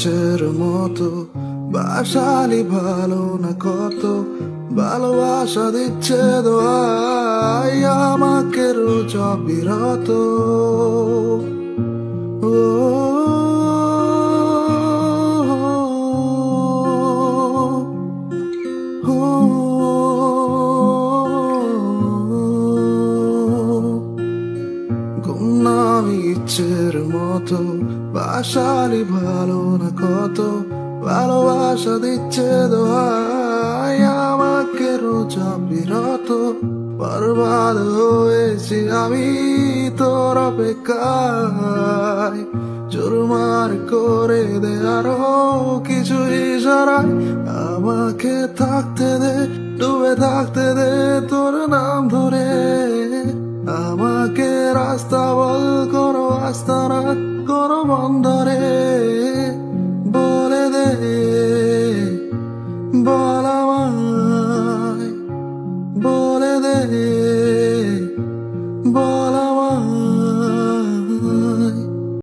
ইচ্ছের মতো বাসালি ভালো না কত ভালোবাসা দিচ্ছে দোয়াই আমাকে রোজ বিরত ও গুমনাম ইচ্ছের মতো বাসালি ভালো না কত ভালোবাসা দিচ্ছে দোহাই আমাকে রোজ বিরত বরবাদ হয়েছি আমি তোর অপেক্ষায় জোরমার করে দে আরো কিছু ইশারায় আমাকে থাকতে দে ডুবে থাকতে দে তোর নাম ধরে আমাকে রাস্তা বল করো আস্তানা করো বন্দরে বলে দে বল আমায় বলে দে বল